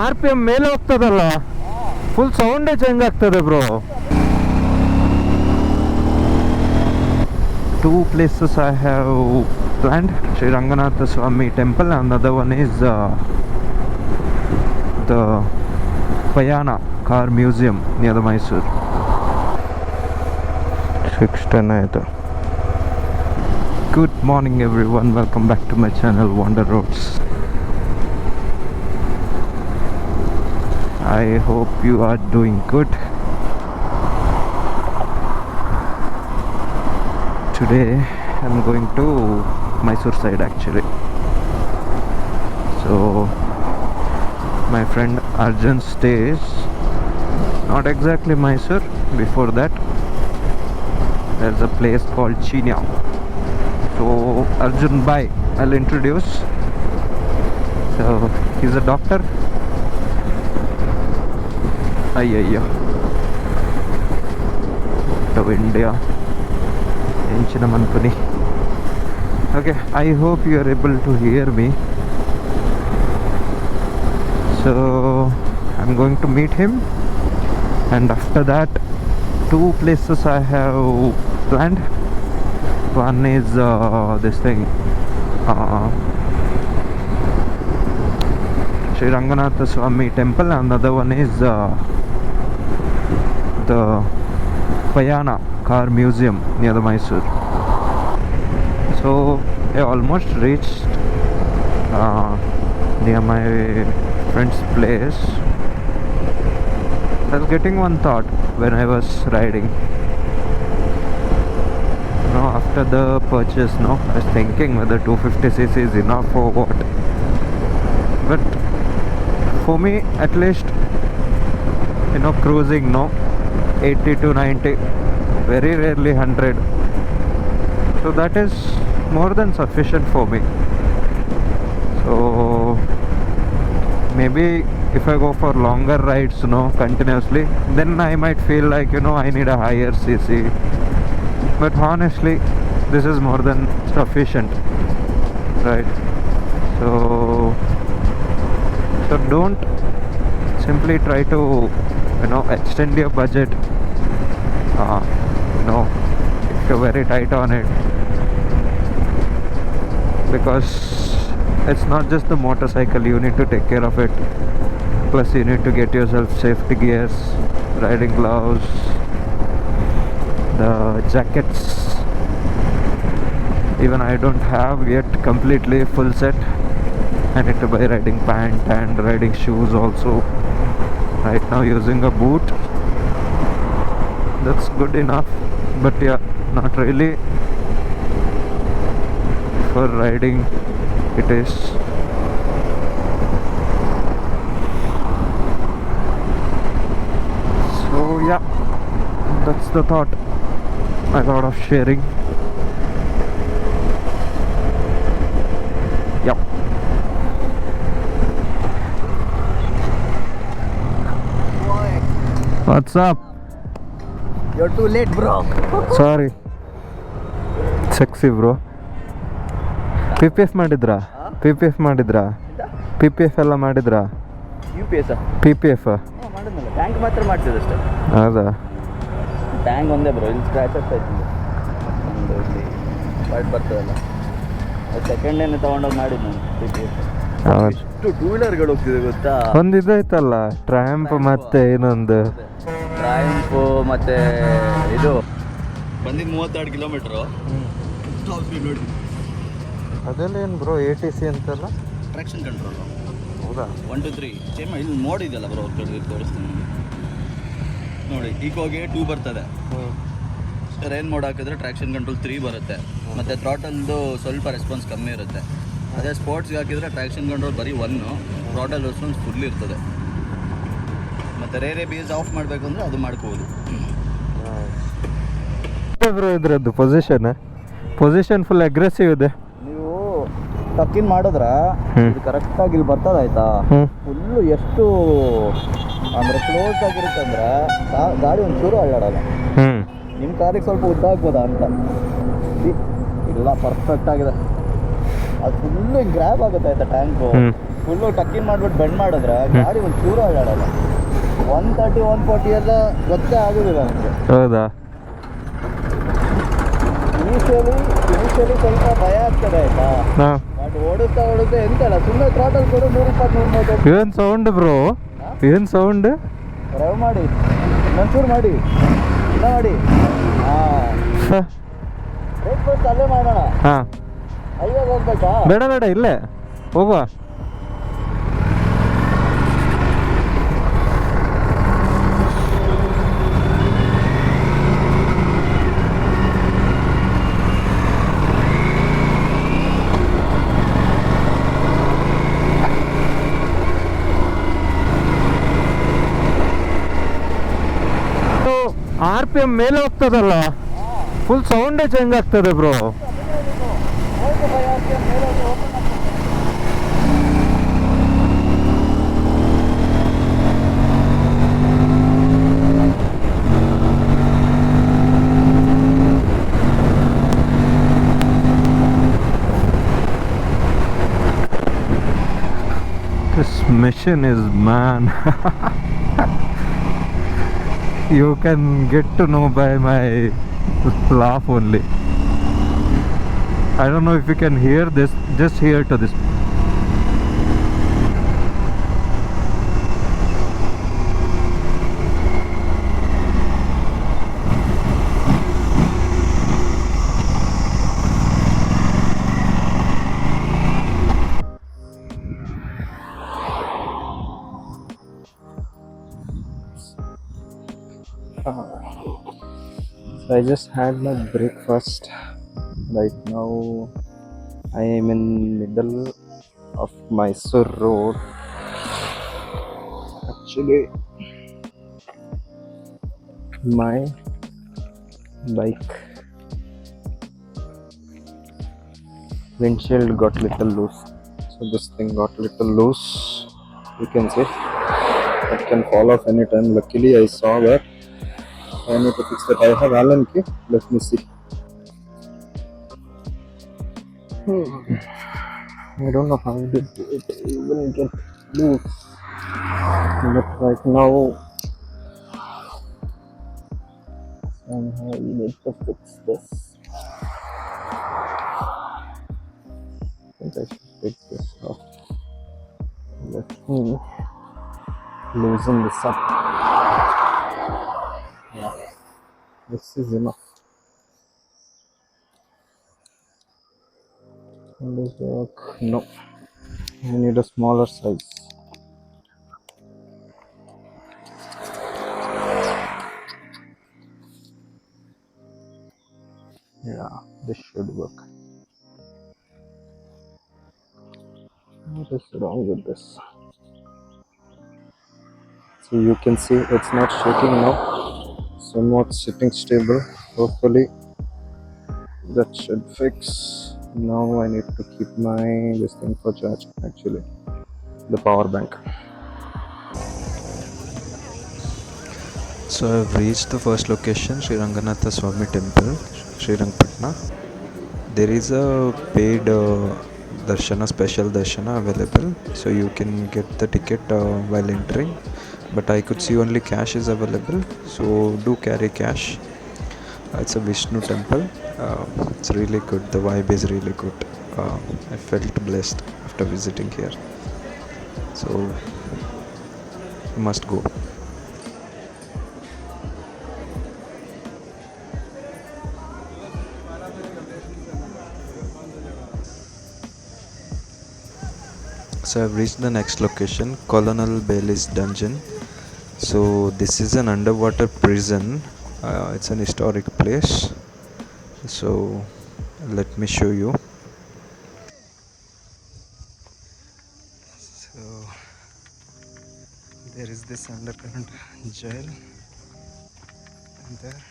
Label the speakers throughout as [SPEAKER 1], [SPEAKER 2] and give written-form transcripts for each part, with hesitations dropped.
[SPEAKER 1] RPM ಮೇಲೆ ಹೋಗ್ತದಲ್ಲ, full ಸೌಂಡೇ change ಆಗ್ತದೆ bro. 2 places I have planned: Srirangapatna Swamy temple, and the other one is the Payana car museum near the Mysore. 6:10 ಆಯಿತು. Good morning everyone, welcome back to my channel Wonder Roads. I hope you are doing good. Today I'm going to Mysore side actually. So my friend Arjun stays not exactly Mysore. Before that there's a place called Chinya. So Arjun, bye, I'll introduce. So he's a doctor. Ayya to India Enchina Manpuni. Okay, I hope you are able to hear me. So I'm going to meet him, and after that 2 places I have planned. One is this thing, Srirangapatna Swamy temple, and the other one is the Payana car museum near the Mysore. So I almost reached near my friend's place. I was getting one thought when I was riding. After the purchase, I was thinking whether 250cc is enough or what. But for me, at least, cruising, 80 to 90, very rarely 100. So that is more than sufficient for me. So maybe if I go for longer rides, continuously, then I might feel like, I need a higher cc. But honestly, this is more than sufficient, right? So don't simply try to extend your budget if you're very tight on it, because it's not just the motorcycle, you need to take care of it. Plus you need to get yourself safety gears, riding gloves, the jackets. Even I don't have yet completely full set. I need to buy riding pant and riding shoes also. Right now using a boot, that's good enough, but yeah, not really for riding it is. So yeah, that's the thought I thought of sharing. Yep. What's up?
[SPEAKER 2] You're too late, bro.
[SPEAKER 1] Sorry. Sexy bro. PPF ಮಾಡಿದ್ರಾ? PPF ಮಾಡಿದ್ರಾ? PPF ಎಲ್ಲ ಮಾಡಿದ್ರಾ?
[SPEAKER 2] UPS
[SPEAKER 1] PPF
[SPEAKER 2] ಮಾಡಿದ್ನಲ್ಲ, tank ಮಾತ್ರ ಮಾಡ್ತಿದ್ದೆ ಅಷ್ಟೇ.
[SPEAKER 1] ಹೌದಾ?
[SPEAKER 2] Tank ಒಂದೇ ಬ್ರೋ, ಇಲ್ಲಿ ಸ್ಕ್ರಾಚ್ ಆಗ್ತಾ ಇತ್ತು. ಒಂದು ಇಲ್ಲಿ ಪಾರ್ಟ್ ಬರ್ತದಲ್ಲ, ಅದು ಸೆಕೆಂಡ್ ಏನು ತೊಗೊಂಡೋಗಿ ಮಾಡಿದ್ದು ನಾನು PPF. ಎಷ್ಟು 2 ವೀಲರ್ಗಳು ಹೋಗ್ತಿದೆ ಗೊತ್ತಾ?
[SPEAKER 1] ಒಂದು ಇದೈತಲ್ಲ, ಟ್ರ್ಯಾಂಪ್ ಮತ್ತೆ ಇನ್ನೊಂದು
[SPEAKER 2] ಟ್ರಯಂಫ್ ಮತ್ತೆ ಇದು ಬಂದಿದ್ದು 32 ಕಿಲೋಮೀಟ್ರು. ನೋಡಿ
[SPEAKER 1] ಅದೆಲ್ಲ ಏನು ಬ್ರೋ, ATC ಅಂತಲ್ಲ,
[SPEAKER 2] ಟ್ರಾಕ್ಷನ್ ಕಂಟ್ರೋಲ್.
[SPEAKER 1] ಹೌದಾ?
[SPEAKER 2] 1 2 3 ಸೇಮ್ ಇಲ್ಲಿ ಮೋಡ್ ಇದೆಯಲ್ಲ ಬ್ರೋ, ತೋರಿಸ್ತೀನಿ ನೋಡಿ. ಈಕೋಗೆ 2 ಬರ್ತದೆ, ರೈನ್ ಮೋಡ್ ಹಾಕಿದ್ರೆ ಟ್ರಾಕ್ಷನ್ ಕಂಟ್ರೋಲ್ 3 ಬರುತ್ತೆ, ಮತ್ತು ಥ್ರಾಟಲ್ದು ಸ್ವಲ್ಪ ರೆಸ್ಪಾನ್ಸ್ ಕಮ್ಮಿ ಇರುತ್ತೆ. ಅದೇ ಸ್ಪೋರ್ಟ್ಸ್ಗೆ ಹಾಕಿದರೆ ಟ್ರಾಕ್ಷನ್ ಕಂಟ್ರೋಲ್ ಬರೀ 1, ಥ್ರಾಟಲ್ ರೆಸ್ಪಾನ್ಸ್ ಫುಲ್ ಇರ್ತದೆ. ಮತ್ತು ರೇರೆ ಬೇಸ್ ಆಫ್ ಮಾಡಬೇಕು ಅಂದರೆ ಅದು ಮಾಡ್ಕೋಬೋದು
[SPEAKER 1] ಬ್ರೋ. ಇದ್ರದ್ದು ಪೊಸಿಷನ್ ಫುಲ್ ಅಗ್ರೆಸಿವ್ ಇದೆ.
[SPEAKER 2] ನೀವು ಟಕ್ಕಿನ್ ಮಾಡಿದ್ರೆ ಇದು ಕರೆಕ್ಟಾಗಿ ಇಲ್ಲಿ ಬರ್ತದೆ ಆಯ್ತಾ, ಫುಲ್ಲು ಎಷ್ಟು ಅಂದರೆ ಕ್ಲೋಸ್ ಆಗಿರುತ್ತೆ ಅಂದರೆ ಗಾಡಿ ಒಂಚೂರು ಅಳ್ಳಾಡಲ್ಲ. ನಿಮ್ಮ ಕಾರಿಗೆ ಸ್ವಲ್ಪ ಉದ್ದ ಆಗ್ಬೋದಾ ಅಂತ, ಇಲ್ಲ ಪರ್ಫೆಕ್ಟ್ ಆಗಿದೆ. ಅದು ಫುಲ್ಲು ಗ್ರ್ಯಾಬ್ ಆಗುತ್ತೆ ಆಯ್ತಾ ಟ್ಯಾಂಕು. ಫುಲ್ಲು ಟಕ್ಕಿನ್ ಮಾಡ್ಬಿಟ್ಟು ಬೆಂಡ್ ಮಾಡಿದ್ರೆ ಗಾಡಿ ಒಂದು ಚೂರು ಆಡಲ್ಲ. 130 140 ಎಲ್ಲ ಗೊತ್ತೇ ಆಗೋದಿಲ್ಲ ನನಗೆ.
[SPEAKER 1] ಹೌದಾ?
[SPEAKER 2] ಇನಿಷಿಯಲಿ ಸ್ವಲ್ಪ ಭಯ ಆಗ್ತದೆ ಆಯ್ತಾ. ಬಟ್ ಓಡುತ್ತಾ ಎಂತಲ್ಲ ಸುಮ್ಮನೆ ಥ್ರಾಟಲ್ ಕೊಡು 120 130.
[SPEAKER 1] ಏನು ಸೌಂಡ್ ಬ್ರೋ? ಏನು ಸೌಂಡ್?
[SPEAKER 2] ಡ್ರೈವ್ ಮಾಡಿ ಒಂಚೂರು ಮಾಡಿ ಇಲ್ಲ ಮಾಡಿ. ಹಾಂ ಬ್ರೇಕ್ಫಾಸ್ಟ್ ಅಲ್ಲೇ ಮಾಡೋಣ.
[SPEAKER 1] ಹಾಂ
[SPEAKER 2] ಹೈವೇಗೆ ಹೋಗ್ಬೇಕಾ?
[SPEAKER 1] ಬೇಡ ಬೇಡ ಇಲ್ಲೇ ಹೋಗುವ. RPM ಮೇಲೆ ಹೋಗ್ತದಲ್ಲ, ಫುಲ್ ಸೌಂಡೇ ಚೇಂಜ್ ಆಗ್ತದೆ bro. This mission is, man. You can get to know by my laugh only. I don't know if you can hear this. Just hear to this. So I just had my breakfast. Right now I am in middle of Mysore road. Actually my bike windshield got little loose. So this thing got little loose. You can see it can fall off anytime. Luckily I saw that. I need to fix that. I have Allen key. Let me see. I don't know how did it even get loose. But right now somehow we need to fix this. I think I should take this off. Let me loosen this up. Yeah, this is enough. Will this work? No, I need a smaller size. Yeah, this should work. What is wrong with this? So you can see it's not shaking now. Somewhat sitting stable. Hopefully that should fix. Now I need to keep this thing for charge, actually the power bank. So I've reached the first location, Srirangapatna Swamy temple, Srirangapatna. There is a paid darshana, special darshana available, so you can get the ticket while entering, but I could see only cash is available, so do carry cash. It's a Vishnu temple. It's really good. The vibe is really good. I felt blessed after visiting here, so you must go. So I've reached the next location, Colonel Bailey's dungeon. So this is an underwater prison. It's an historic place, so let me show you. So there is this underground jail, and there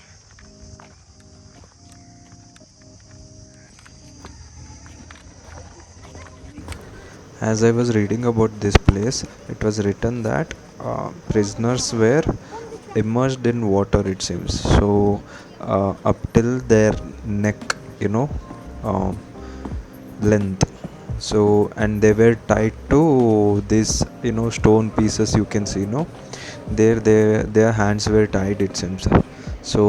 [SPEAKER 1] as I was reading about this place, it was written that prisoners were immersed in water, it seems, so up till their neck, length, So and they were tied to these stone pieces, you can see, their hands were tied, it seems. So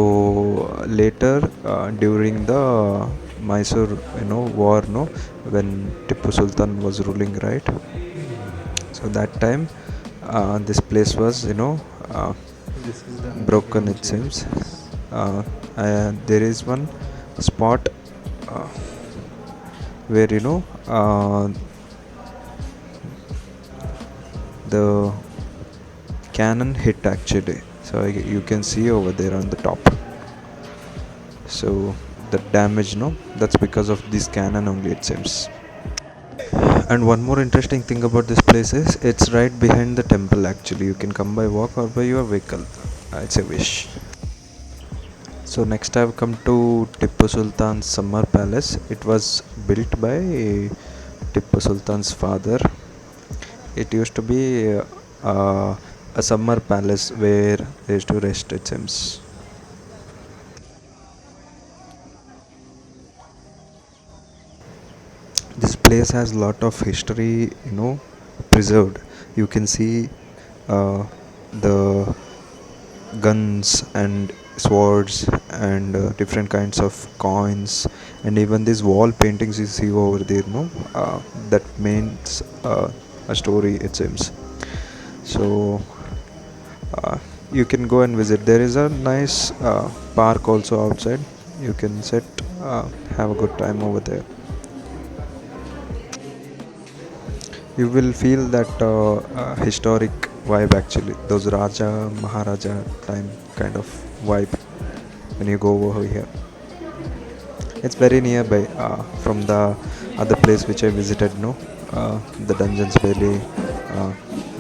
[SPEAKER 1] later, during the Mysore war, when Tipu Sultan was ruling, right? So that time, this place was uh, broken, it seems. There is one spot uh, where the cannon hit, actually. So you can see over there on the top. So the damage, that's because of this cannon only, it seems. And one more interesting thing about this place is it's right behind the temple, actually. You can come by walk or by your vehicle. It's a wish. So next I've come to Tipu Sultan's summer palace. It was built by Tipu Sultan's father. It used to be a summer palace where they used to rest, it seems. This place has a lot of history, preserved. You can see the guns and swords and different kinds of coins, and even these wall paintings you see over there, that means a story, it seems. So uh, you can go and visit. There is a nice park also outside. You can sit, have a good time over there. You will feel that historic vibe, actually, those Raja Maharaja time kind of vibe when you go over here. It's very nearby from the other place which I visited, the Dungeons Valley, uh,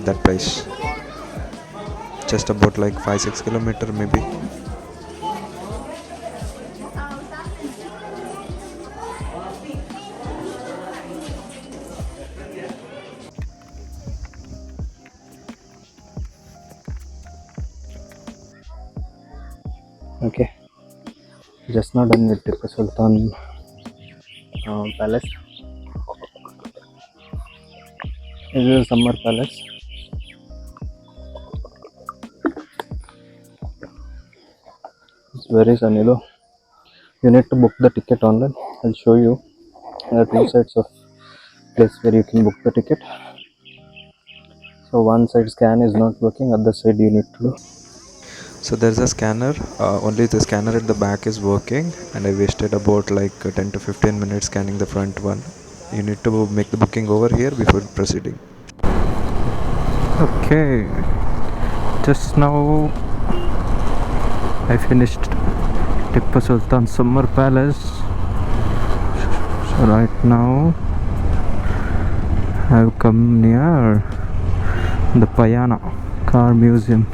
[SPEAKER 1] that place, just about like 5-6 kilometer maybe.
[SPEAKER 3] Okay, just now done with Tipu Sultan palace. This is a summer palace. It's very sunny though. You need to book the ticket online. I'll show you. There are two sides of place where you can book the ticket. So one side scan is not working, other side you need to do.
[SPEAKER 1] So there's a scanner, only the scanner at the back is working, and I wasted about like 10 to 15 minutes scanning the front one. You need to make the booking over here before proceeding. Okay, just now I finished Tipu Sultan Summer Palace. So right now I've come near the Payana car museum.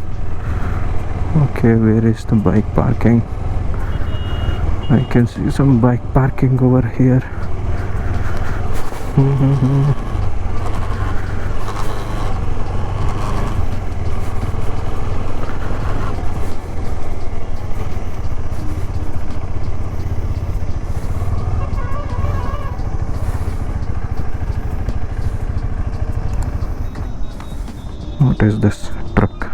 [SPEAKER 1] Okay, where is the bike parking? I can see some bike parking over here. What is this truck?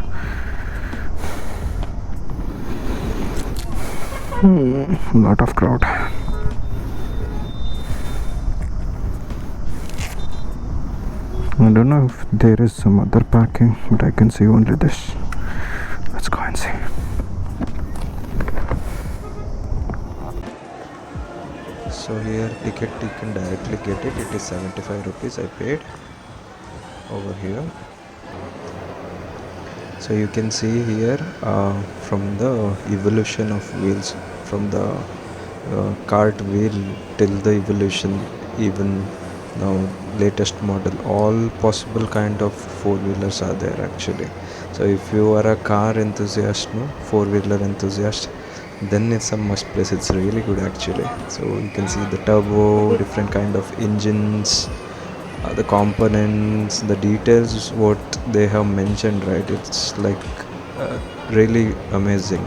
[SPEAKER 1] Lot of crowd. I don't know if there is some other parking, but I can see only this. Let's go and see. So here ticket you can directly get it. It is 75 rupees I paid over here. So you can see here from the evolution of wheels, from the cart wheel till the evolution, even now latest model, all possible kind of four-wheelers are there, actually. So if you are a car enthusiast, four-wheeler enthusiast, then it's a must place. It's really good, actually. So you can see the turbo, different kind of engines, the components, the details, what they have mentioned, right? It's like really amazing.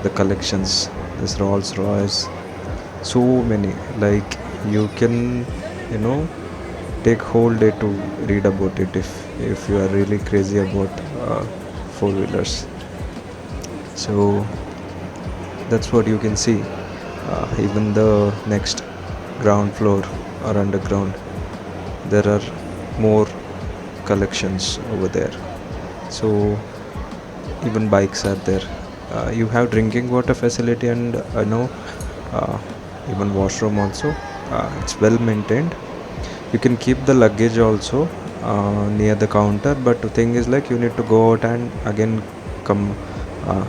[SPEAKER 1] The collections, this Rolls Royce, so many, like you can take whole day to read about it if you are really crazy about four wheelers. So that's what you can see. Even the next ground floor or underground, there are more collections over there. So even bikes are there. You have drinking water facility, and uh, even washroom also. It's well maintained. You can keep the luggage also near the counter, but the thing is like you need to go out and again come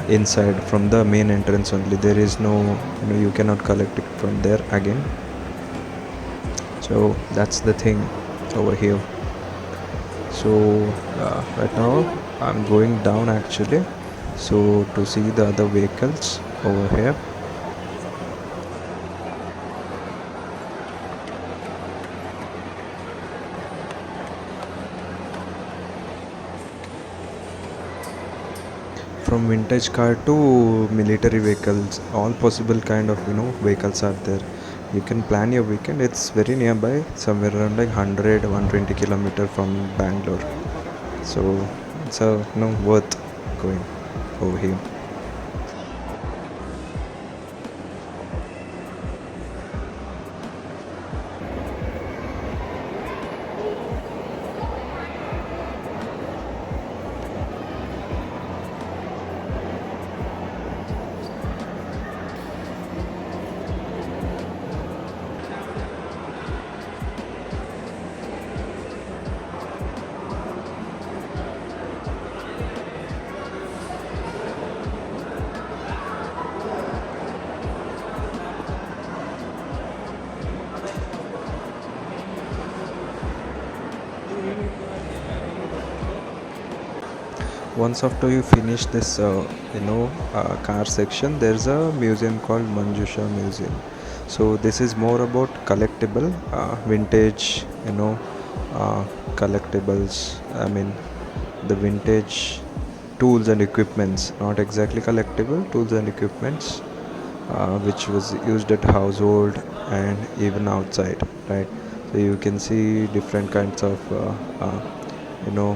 [SPEAKER 1] inside from the main entrance only. There is no, you cannot collect it from there again. So that's the thing over here. So right now I'm going down actually, so to see the other vehicles over here. From vintage car to military vehicles, all possible kind of vehicles are there. You can plan your weekend. It's very nearby, somewhere around like 100-120 kilometer from Bangalore. So it's a worth going over here. Once after you finish this car section, there's a museum called Manjusha Museum. So this is more about collectible vintage collectibles. I mean the vintage tools and equipments, not exactly collectible tools and equipments, which was used at household and even outside, right? So you can see different kinds of you know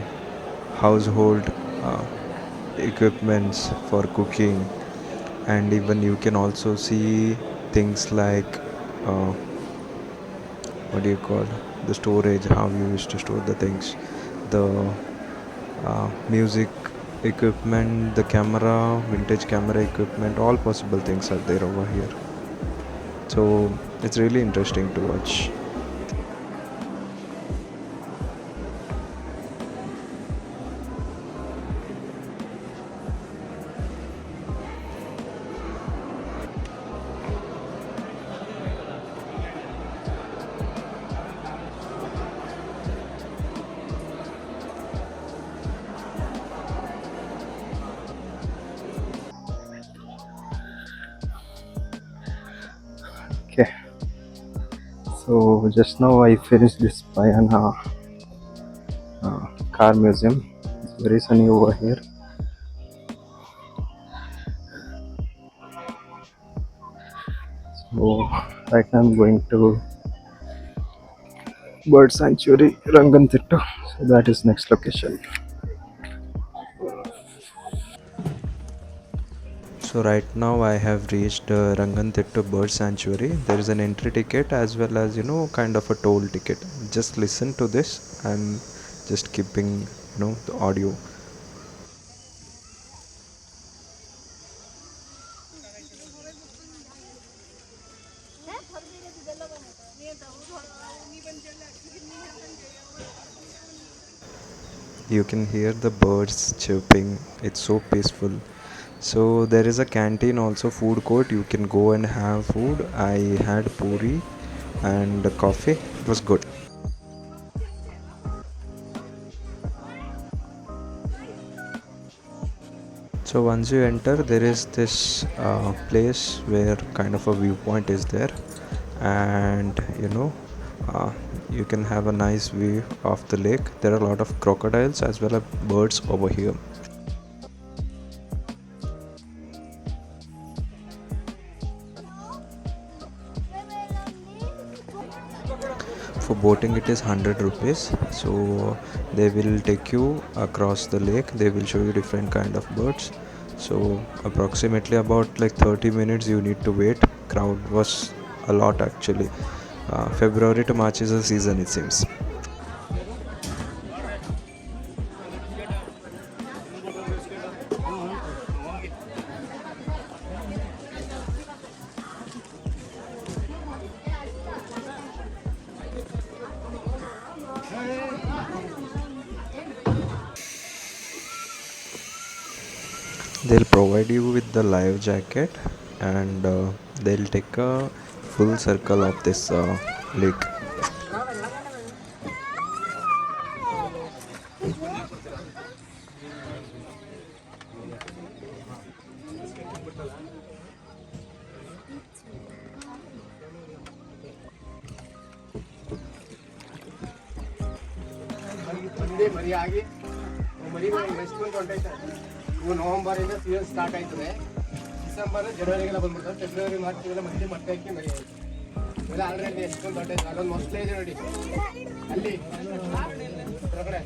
[SPEAKER 1] household equipments for cooking, and even you can also see things like what do you call, the storage, how you used to store the things, the music equipment, the camera, vintage camera equipment, all possible things are there over here. So it's really interesting to watch.
[SPEAKER 3] Okay, so just now I finished this Payana car museum. It's very sunny over here. So right now I'm going to bird sanctuary Ranganatittu. So that is next location.
[SPEAKER 1] So right now I have reached Ranganatittu Bird Sanctuary. There is an entry ticket as well as kind of a toll ticket. Just listen to this. I'm just keeping the audio. You can hear the birds chirping. It's so peaceful. So there is a canteen also, food court. You can go and have food. I had puri and coffee. It was good. So once you enter, there is this place where kind of a viewpoint is there, and uh, you can have a nice view of the lake. There are a lot of crocodiles as well as birds over here. for boating it is 100 rupees. So they will take you across the lake, they will show you different kind of birds. So approximately about like 30 minutes you need to wait. Crowd was a lot actually. February to March is the season, it seems. They'll provide you with the life jacket, and they'll take a full circle of this lake.
[SPEAKER 4] ಮರಿ ಆಗಿ ಮರಿ ಎಷ್ಟು month ಹೊಂಟೈತೆ ಇವು ನವೆಂಬರಿಂದ season start ಆಯ್ತದೆ. December ಜನವರಿಗೆಲ್ಲ ಬಂದ್ಬಿಡ್ತಾರೆ. February March ಇವೆಲ್ಲ ಮತ್ತೆ ಹಾಕಿ ಮರಿ ಆಯ್ತು ಇವೆಲ್ಲ ಆಲ್ರೆಡಿ ಎಷ್ಟು ಮಂತ್ ಹೊಂಟೈತೆ. ಅಲ್ಲೊಂದು ಮೊಸಳೆ ಇದೆ ನೋಡಿ ಅಲ್ಲಿ ಹೊರಗಡೆ.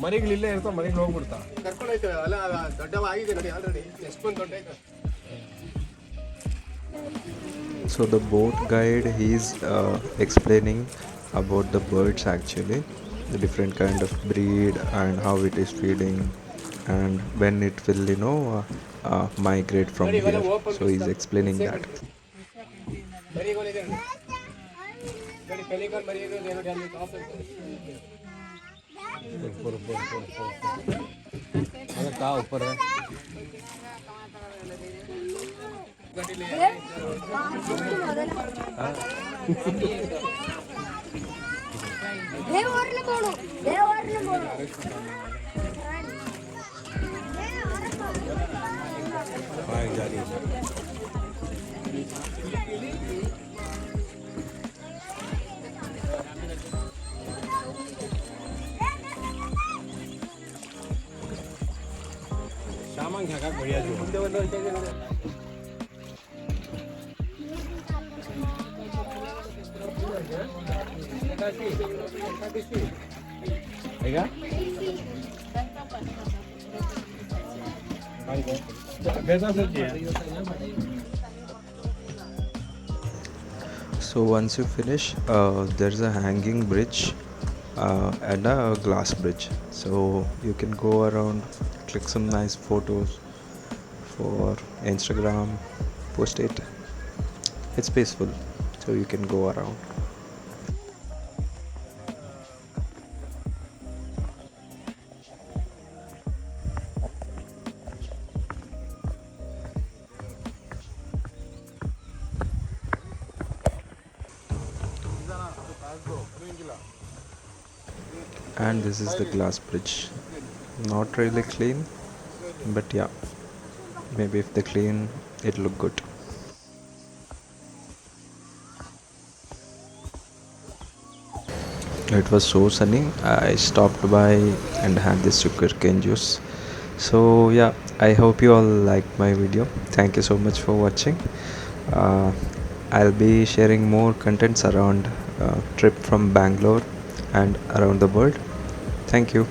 [SPEAKER 4] ಮರಿಗಳಿಲ್ಲೇ ಇರ್ತಾವ, ಮರಿಗಳು ಹೋಗ್ಬಿಡ್ತಾ ಕರ್ಕೊಂಡು ಹೋಯ್ತೇವೆ. ಅಲ್ಲ ದೊಡ್ಡವ ಆಗಿದೆ ನೋಡಿ ಆಲ್ರೆಡಿ ಎಷ್ಟು month ಹೊಂಟೈತೆ.
[SPEAKER 1] So the boat guide, he's explaining about the birds actually, the different kind of breed and how it is feeding and when it will migrate from here. So he's explaining that.
[SPEAKER 4] ಮರಿಗಳಿದೆ ನೋಡಿ pelican ಮರಿ ಇದೆ ನೋಡಿ ಅಲ್ಲಿ top ಇದೆ. का ऊपर है सामान घ्या का बढ़िया जो
[SPEAKER 1] So once you finish, there's a hanging bridge and a glass bridge, so you can go around, click some nice photos for Instagram, post it. It's peaceful, so you can go around. And this is the glass bridge. Not really clean, but yeah, maybe if they clean it look good. It was so sunny, I stopped by and had this sugarcane juice. So yeah, I hope you all liked my video. Thank you so much for watching. I'll be sharing more contents around trip from Bangalore and around the world. Thank you.